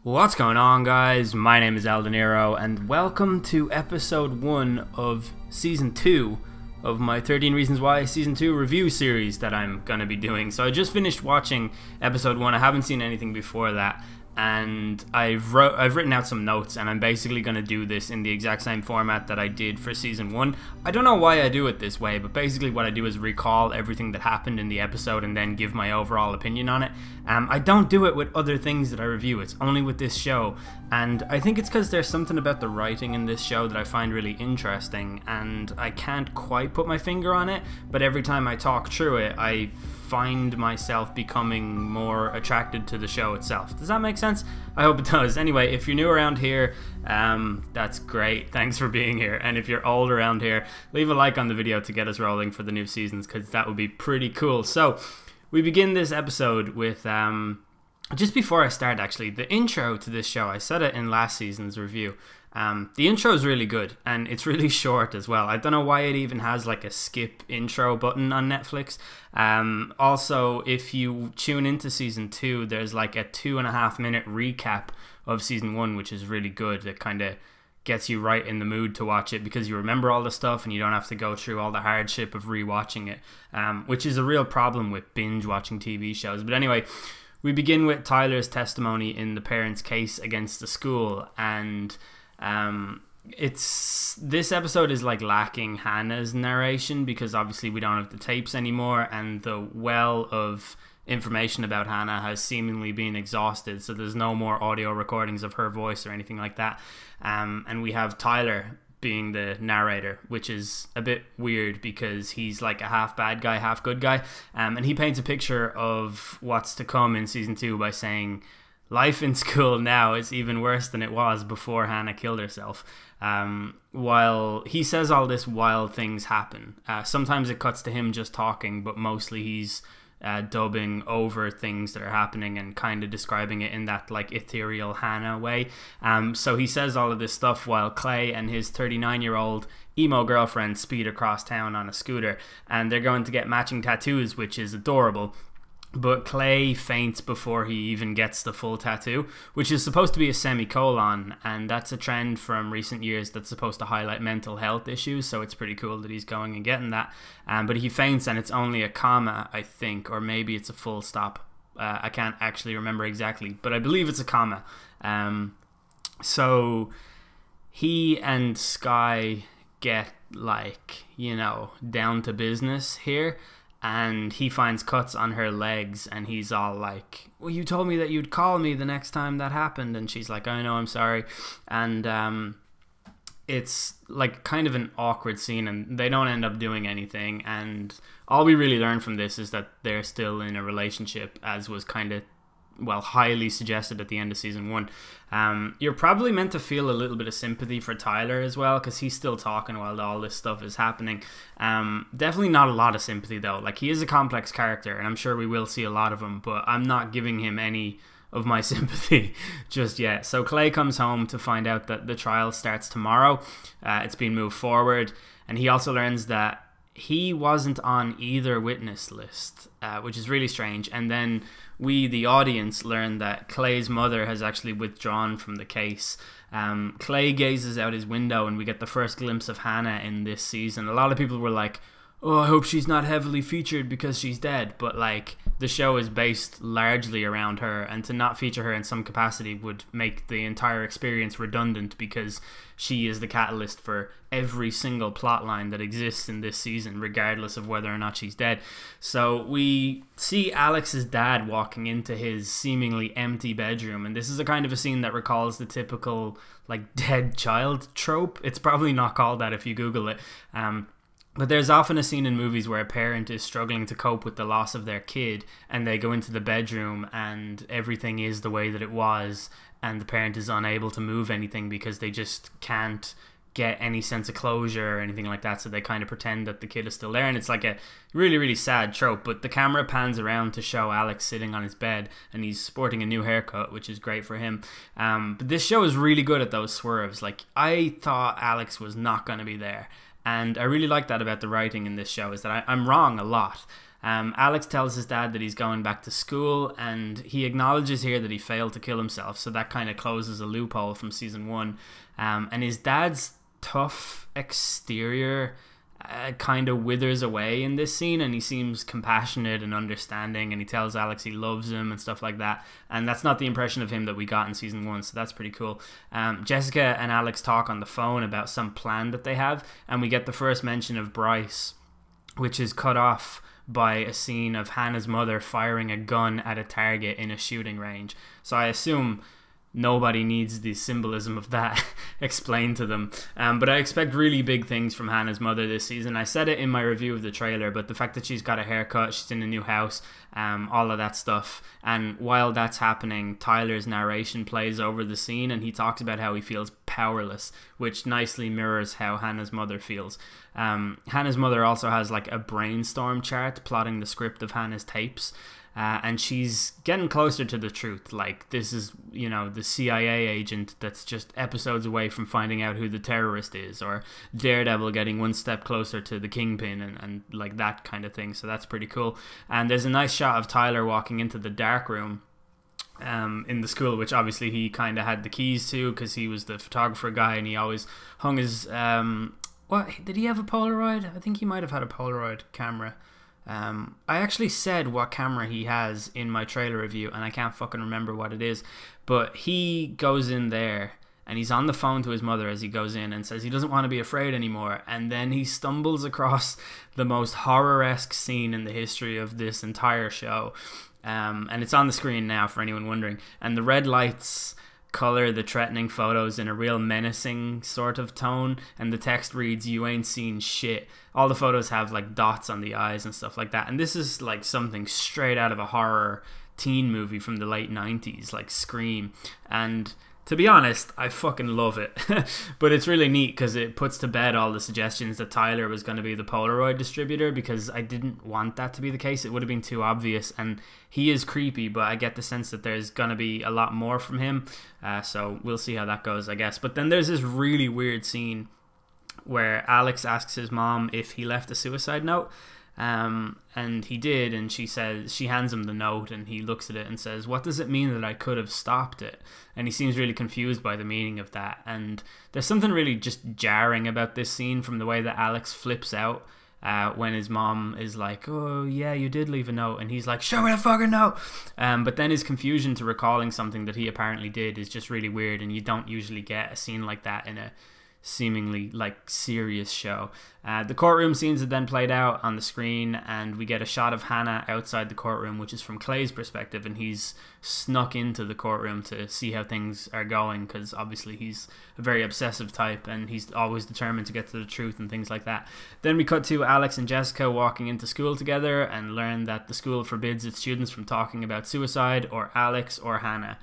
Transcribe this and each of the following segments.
What's going on, guys? My name is Aldeniro, and welcome to episode 1 of season 2 of my 13 Reasons Why season 2 review series that I'm gonna be doing. So I just finished watching episode 1. I haven't seen anything before that, and I've written out some notes, and I'm basically gonna do this in the exact same format that I did for season 1. I don't know why I do it this way, but basically what I do is recall everything that happened in the episode and then give my overall opinion on it. I don't do it with other things that I review, it's only with this show, and I think it's because there's something about the writing in this show that I find really interesting, and I can't quite put my finger on it, but every time I talk through it, I find myself becoming more attracted to the show itself. Does that make sense? I hope it does. Anyway, if you're new around here, that's great. Thanks for being here. And if you're old around here, leave a like on the video to get us rolling for the new seasons, because that would be pretty cool. So we begin this episode with just before I start, actually, the intro to this show. I said it in last season's review. The intro is really good, and it's really short as well. I don't know why it even has like a skip intro button on Netflix. Also, if you tune into season 2, there's like a 2.5-minute recap of season 1, which is really good. It kind of gets you right in the mood to watch it because you remember all the stuff and you don't have to go through all the hardship of rewatching it, which is a real problem with binge watching TV shows. But anyway, we begin with Tyler's testimony in the parents' case against the school, and this episode is like lacking Hannah's narration because obviously we don't have the tapes anymore, and the well of information about Hannah has seemingly been exhausted, so there's no more audio recordings of her voice or anything like that, and we have Tyler being the narrator, which is a bit weird because he's like a half bad guy, half good guy, and he paints a picture of what's to come in season 2 by saying life in school now is even worse than it was before Hannah killed herself. While he says all this while things happen, sometimes it cuts to him just talking, but mostly he's dubbing over things that are happening and kind of describing it in that like ethereal Hannah way. So he says all of this stuff while Clay and his 39-year-old emo girlfriend speed across town on a scooter, and they're going to get matching tattoos, which is adorable. But Clay faints before he even gets the full tattoo, which is supposed to be a semicolon, and that's a trend from recent years that's supposed to highlight mental health issues, so it's pretty cool that he's going and getting that. But he faints and it's only a comma, I think, or maybe it's a full stop. I can't actually remember exactly, but I believe it's a comma. So he and Sky get, like, you know, down to business here. And he finds cuts on her legs, and he's all like, well, you told me that you'd call me the next time that happened. And she's like, I know, I'm sorry. And it's like kind of an awkward scene, and they don't end up doing anything. And all we really learn from this is that they're still in a relationship, as was kind of, well, highly suggested at the end of season 1. You're probably meant to feel a little bit of sympathy for Tyler as well, because he's still talking while all this stuff is happening. Definitely not a lot of sympathy though. Like, he is a complex character, and I'm sure we will see a lot of him, but I'm not giving him any of my sympathy just yet. So Clay comes home to find out that the trial starts tomorrow. It's been moved forward, and he also learns that he wasn't on either witness list, which is really strange. And then we, the audience, learn that Clay's mother has actually withdrawn from the case. Clay gazes out his window, and we get the first glimpse of Hannah in this season. A lot of people were like, oh, I hope she's not heavily featured because she's dead. But like, the show is based largely around her, and to not feature her in some capacity would make the entire experience redundant, because she is the catalyst for every single plot line that exists in this season, regardless of whether or not she's dead. So we see Alex's dad walking into his seemingly empty bedroom, and this is a kind of a scene that recalls the typical like dead child trope. It's probably not called that if you Google it. But there's often a scene in movies where a parent is struggling to cope with the loss of their kid, and they go into the bedroom and everything is the way that it was, and the parent is unable to move anything because they just can't get any sense of closure or anything like that, so they kind of pretend that the kid is still there, and it's like a really, really sad trope. But the camera pans around to show Alex sitting on his bed, and he's sporting a new haircut, which is great for him. But this show is really good at those swerves. Like, I thought Alex was not going to be there, and I really like that about the writing in this show, is that I'm wrong a lot. Alex tells his dad that he's going back to school, and he acknowledges here that he failed to kill himself, so that kind of closes a loophole from season 1. And his dad's tough exterior kind of withers away in this scene, and he seems compassionate and understanding, and he tells Alex he loves him and stuff like that, and that's not the impression of him that we got in season 1, so that's pretty cool. Jessica and Alex talk on the phone about some plan that they have, and we get the first mention of Bryce, which is cut off by a scene of Hannah's mother firing a gun at a target in a shooting range. So I assume nobody needs the symbolism of that explained to them. But I expect really big things from Hannah's mother this season. I said it in my review of the trailer, but the fact that she's got a haircut, she's in a new house, all of that stuff. And while that's happening, Tyler's narration plays over the scene, and he talks about how he feels powerless, which nicely mirrors how Hannah's mother feels. Hannah's mother also has like a brainstorm chart plotting the script of Hannah's tapes. And she's getting closer to the truth. Like, this is, you know, the CIA agent that's just episodes away from finding out who the terrorist is, or Daredevil getting one step closer to the Kingpin, and like that kind of thing. So that's pretty cool. And there's a nice shot of Tyler walking into the darkroom in the school, which obviously he kind of had the keys to because he was the photographer guy, and he always hung his what did he have, a Polaroid? I think he might have had a Polaroid camera. I actually said what camera he has in my trailer review, and I can't fucking remember what it is, but he goes in there and he's on the phone to his mother as he goes in and says he doesn't want to be afraid anymore, and then he stumbles across the most horror-esque scene in the history of this entire show, and it's on the screen now for anyone wondering, and the red lights color the threatening photos in a real menacing sort of tone, and the text reads, "You ain't seen shit." All the photos have like dots on the eyes and stuff like that, and this is like something straight out of a horror teen movie from the late 90s, like Scream. And to be honest, I fucking love it. But it's really neat because it puts to bed all the suggestions that Tyler was going to be the Polaroid distributor, because I didn't want that to be the case. It would have been too obvious, and he is creepy, but I get the sense that there's going to be a lot more from him. So we'll see how that goes, I guess. But then there's this really weird scene where Alex asks his mom if he left a suicide note. And he did, and she hands him the note, and he looks at it and says, "What does it mean that I could have stopped it?" And he seems really confused by the meaning of that. And there's something really just jarring about this scene from the way that Alex flips out when his mom is like, "Oh yeah, you did leave a note," and he's like, "Show me the fucking note." But then his confusion to recalling something that he apparently did is just really weird, and you don't usually get a scene like that in a seemingly like serious show. The courtroom scenes are then played out on the screen, and we get a shot of Hannah outside the courtroom, which is from Clay's perspective, and he's snuck into the courtroom to see how things are going, because obviously he's a very obsessive type and he's always determined to get to the truth and things like that. Then we cut to Alex and Jessica walking into school together and learn that the school forbids its students from talking about suicide or Alex or Hannah.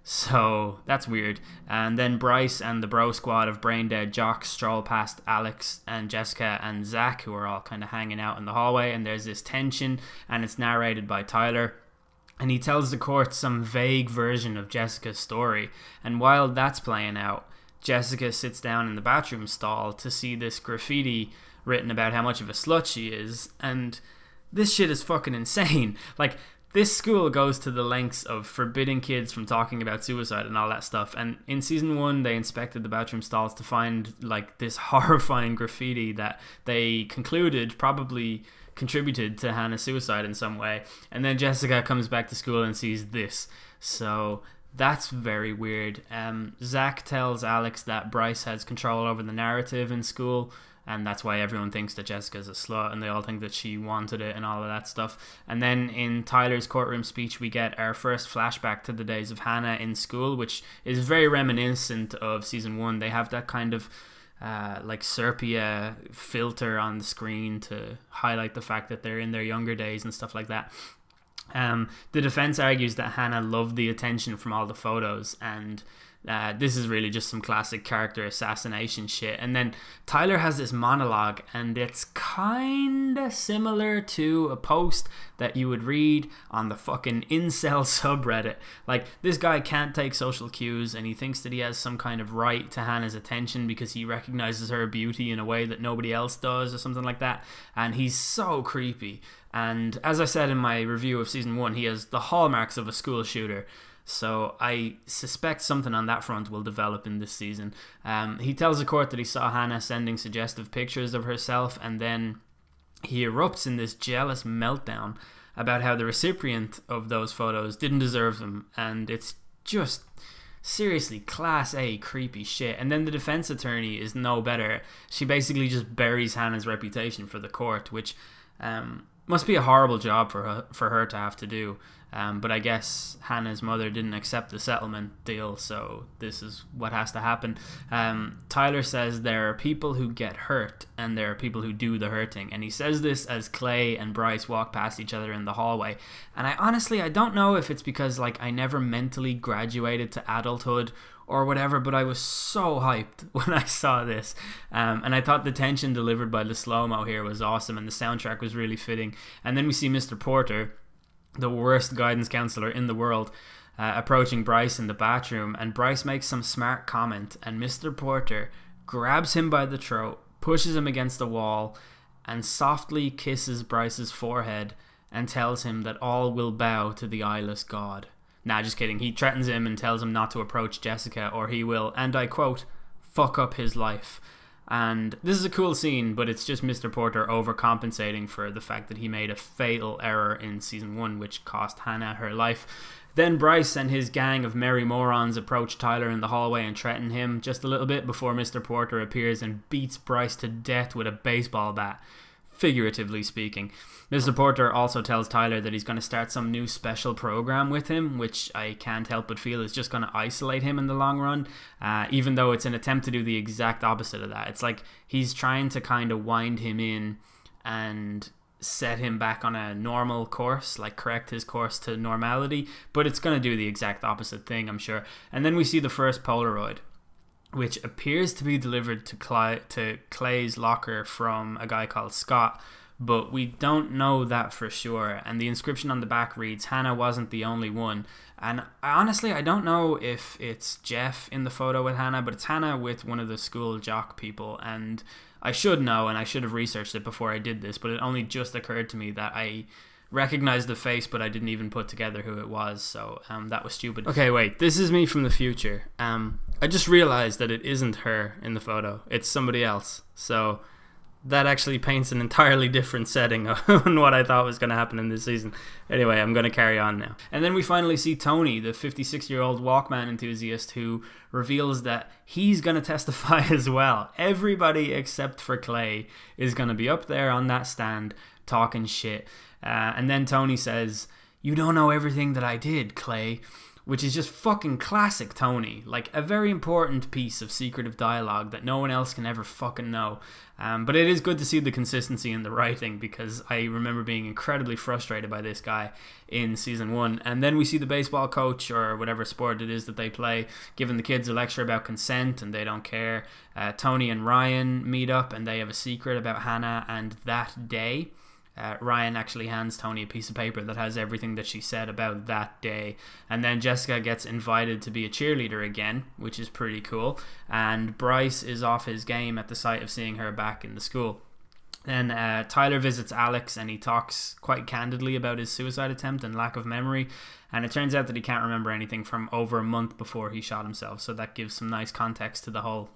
So that's weird. And then Bryce and the bro squad of brain dead jocks stroll past Alex and Jessica and Zach, who are all kind of hanging out in the hallway, and there's this tension, and it's narrated by Tyler, and he tells the court some vague version of Jessica's story. And while that's playing out, Jessica sits down in the bathroom stall to see this graffiti written about how much of a slut she is, and this shit is fucking insane. Like, this school goes to the lengths of forbidding kids from talking about suicide and all that stuff. And in season 1, they inspected the bathroom stalls to find like this horrifying graffiti that they concluded probably contributed to Hannah's suicide in some way. And then Jessica comes back to school and sees this. So that's very weird. Zach tells Alex that Bryce has control over the narrative in school, and that's why everyone thinks that Jessica's a slut, and they all think that she wanted it and all of that stuff. And then in Tyler's courtroom speech, we get our first flashback to the days of Hannah in school, which is very reminiscent of season 1. They have that kind of like sepia filter on the screen to highlight the fact that they're in their younger days and stuff like that. The defense argues that Hannah loved the attention from all the photos, and this is really just some classic character assassination shit. And then Tyler has this monologue, and it's kinda similar to a post that you would read on the fucking incel subreddit. Like, this guy can't take social cues, and he thinks that he has some kind of right to Hannah's attention because he recognizes her beauty in a way that nobody else does, or something like that. And he's so creepy. And as I said in my review of season 1, he has the hallmarks of a school shooter. So I suspect something on that front will develop in this season. He tells the court that he saw Hannah sending suggestive pictures of herself, and then he erupts in this jealous meltdown about how the recipient of those photos didn't deserve them, and it's just seriously class A creepy shit. And then the defense attorney is no better. She basically just buries Hannah's reputation for the court, which must be a horrible job for her to have to do. But I guess Hannah's mother didn't accept the settlement deal, so this is what has to happen. Tyler says there are people who get hurt and there are people who do the hurting, and he says this as Clay and Bryce walk past each other in the hallway. And I don't know if it's because I never mentally graduated to adulthood or whatever, but I was so hyped when I saw this, and I thought the tension delivered by the slow-mo here was awesome, and the soundtrack was really fitting. And then we see Mr. Porter, the worst guidance counselor in the world, approaching Bryce in the bathroom, and Bryce makes some smart comment, and Mr. Porter grabs him by the throat, pushes him against the wall, and softly kisses Bryce's forehead and tells him that all will bow to the eyeless god. Nah, just kidding. He threatens him and tells him not to approach Jessica or he will, and I quote, fuck up his life. And this is a cool scene, but it's just Mr. Porter overcompensating for the fact that he made a fatal error in season 1, which cost Hannah her life. Then Bryce and his gang of merry morons approach Tyler in the hallway and threaten him just a little bit before Mr. Porter appears and beats Bryce to death with a baseball bat, figuratively speaking. Mr. Porter also tells Tyler that he's going to start some new special program with him, which I can't help but feel is just going to isolate him in the long run, even though it's an attempt to do the exact opposite of that. It's like he's trying to kind of wind him in and set him back on a normal course, correct his course to normality, but it's going to do the exact opposite thing, I'm sure. And then we see the first Polaroid, which appears to be delivered to Clay's locker from a guy called Scott, but we don't know that for sure. And the inscription on the back reads, Hannah wasn't the only one. And honestly, I don't know if it's Jeff in the photo with Hannah, but it's Hannah with one of the school jock people. And I should know, and I should have researched it before I did this, but it only just occurred to me that I recognized the face, but I didn't even put together who it was, so that was stupid. Okay, wait, this is me from the future. I just realized that it isn't her in the photo, it's somebody else, so that actually paints an entirely different setting on what I thought was going to happen in this season. Anyway, I'm going to carry on now. And then we finally see Tony, the 56-year-old Walkman enthusiast, who reveals that he's going to testify as well. Everybody except for Clay is going to be up there on that stand talking shit. And then Tony says, "You don't know everything that I did, Clay," which is just fucking classic Tony. A very important piece of secretive dialogue that no one else can ever fucking know. But it is good to see the consistency in the writing, because I remember being incredibly frustrated by this guy in season 1. And then we see the baseball coach, or whatever sport it is that they play, giving the kids a lecture about consent, and they don't care. Tony and Ryan meet up and they have a secret about Hannah and that day. Ryan actually hands Tony a piece of paper that has everything that she said about that day. And then Jessica gets invited to be a cheerleader again, which is pretty cool. And Bryce is off his game at the sight of seeing her back in the school. Then Tyler visits Alex and he talks quite candidly about his suicide attempt and lack of memory. And it turns out that he can't remember anything from over a month before he shot himself. So that gives some nice context to the whole,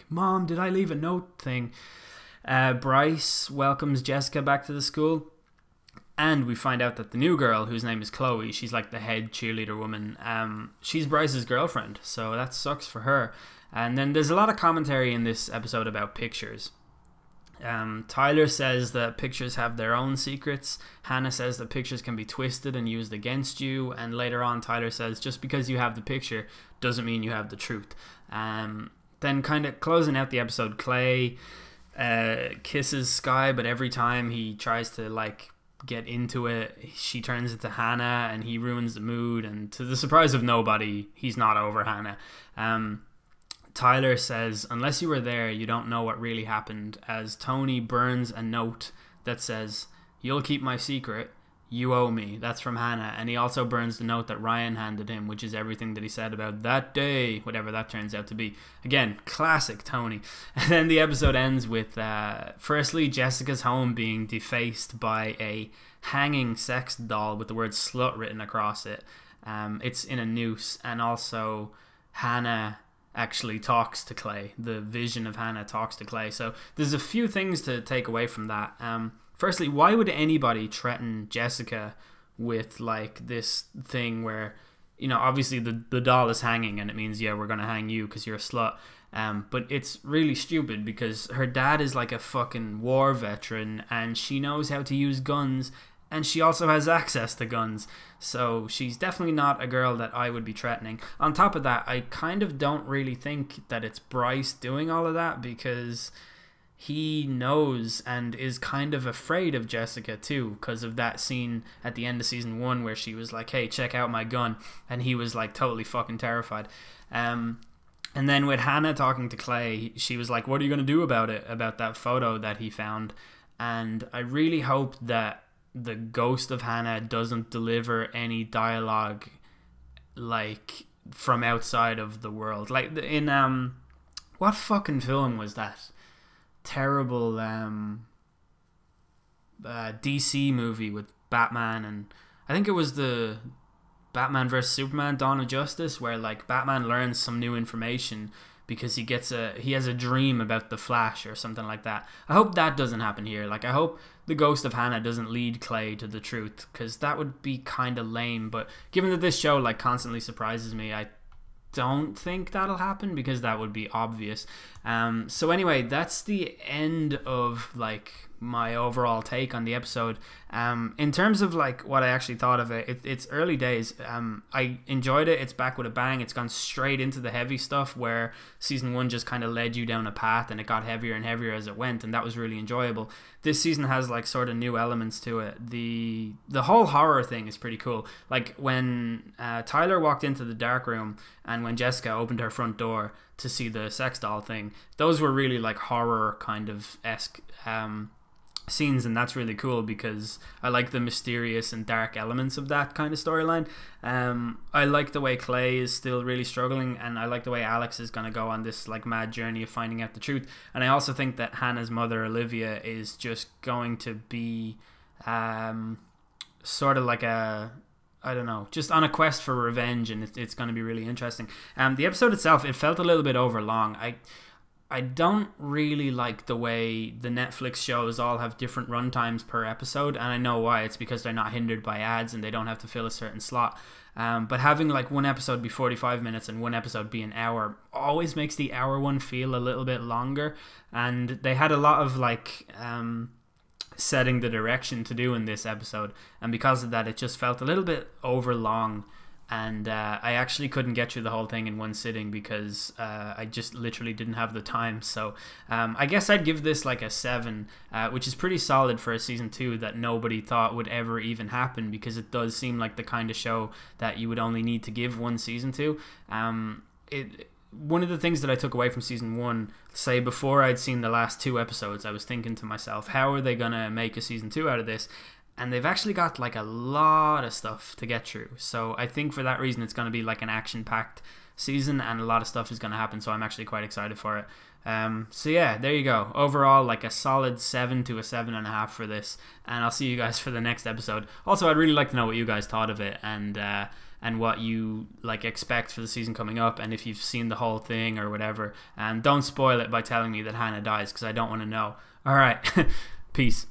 Mom, did I leave a note thing? Bryce welcomes Jessica back to the school, and we find out that the new girl, whose name is Chloe, she's the head cheerleader woman, she's Bryce's girlfriend, so that sucks for her. And then there's a lot of commentary in this episode about pictures. Tyler says that pictures have their own secrets. Hannah says that pictures can be twisted and used against you, and later on Tyler says just because you have the picture doesn't mean you have the truth. Then kind of closing out the episode, Clay kisses Sky, but every time he tries to get into it, she turns into Hannah and he ruins the mood, and to the surprise of nobody, he's not over Hannah. Tyler says, "Unless you were there, you don't know what really happened," as Tony burns a note that says, "You'll keep my secret, "You owe me." That's from Hannah. And he also burns the note that Ryan handed him, which is everything that he said about that day, whatever that turns out to be. Again, classic Tony. And then the episode ends with, firstly, Jessica's home being defaced by a hanging sex doll with the word slut written across it. It's in a noose. And also, Hannah actually talks to Clay. The vision of Hannah talks to Clay. So there's a few things to take away from that. Firstly, why would anybody threaten Jessica with like this thing where, you know, obviously the doll is hanging and it means, yeah, we're going to hang you because you're a slut. But it's really stupid because her dad is like a fucking war veteran and she knows how to use guns and she also has access to guns. So she's definitely not a girl that I would be threatening. On top of that, I kind of don't really think that it's Bryce doing all of that because he knows and is kind of afraid of Jessica too because of that scene at the end of season 1 where she was like, hey, check out my gun, and he was like totally fucking terrified. And then with Hannah talking to Clay, she was like, what are you going to do about it, about that photo that he found? And I really hope that the ghost of Hannah doesn't deliver any dialogue like from outside of the world, like in what fucking film was that terrible DC movie with Batman, and I think it was the Batman vs Superman Dawn of Justice, where like Batman learns some new information because he has a dream about the Flash or something like that. I hope that doesn't happen here. Like I hope the ghost of Hannah doesn't lead Clay to the truth, because that would be kind of lame. But given that this show like constantly surprises me, I don't think that'll happen because that would be obvious. So anyway, that's the end of like my overall take on the episode. In terms of like what I actually thought of it, it's early days. I enjoyed it. It's back with a bang. It's gone straight into the heavy stuff where season 1 just kind of led you down a path and it got heavier and heavier as it went, and that was really enjoyable. This season has like sort of new elements to it. The whole horror thing is pretty cool. Like when Tyler walked into the dark room and when Jessica opened her front door to see the sex doll thing, those were really like horror kind of esque scenes, and that's really cool because I like the mysterious and dark elements of that kind of storyline. I like the way Clay is still really struggling, and I like the way Alex is going to go on this like mad journey of finding out the truth. And I also think that Hannah's mother Olivia is just going to be sort of like a, I don't know, just on a quest for revenge, and it's going to be really interesting. The episode itself, it felt a little bit overlong. I don't really like the way the Netflix shows all have different runtimes per episode, and I know why. It's because they're not hindered by ads and they don't have to fill a certain slot. But having like one episode be 45 minutes and one episode be an hour always makes the hour one feel a little bit longer. And they had a lot of like setting the direction to do in this episode, and because of that, it just felt a little bit overlong. And I actually couldn't get through the whole thing in one sitting because I just literally didn't have the time. So I guess I'd give this like a 7, which is pretty solid for a season 2 that nobody thought would ever even happen, because it does seem like the kind of show that you would only need to give one season to. One of the things that I took away from season 1, say before I'd seen the last 2 episodes, I was thinking to myself, how are they going to make a season 2 out of this? And they've actually got like a lot of stuff to get through. So I think for that reason, it's going to be like an action-packed season, and a lot of stuff is going to happen. So I'm actually quite excited for it. So yeah, there you go. Overall, like a solid 7 to a 7.5 for this. And I'll see you guys for the next episode. Also, I'd really like to know what you guys thought of it, and what you like expect for the season coming up, and if you've seen the whole thing or whatever. And don't spoil it by telling me that Hannah dies, because I don't want to know. All right, peace.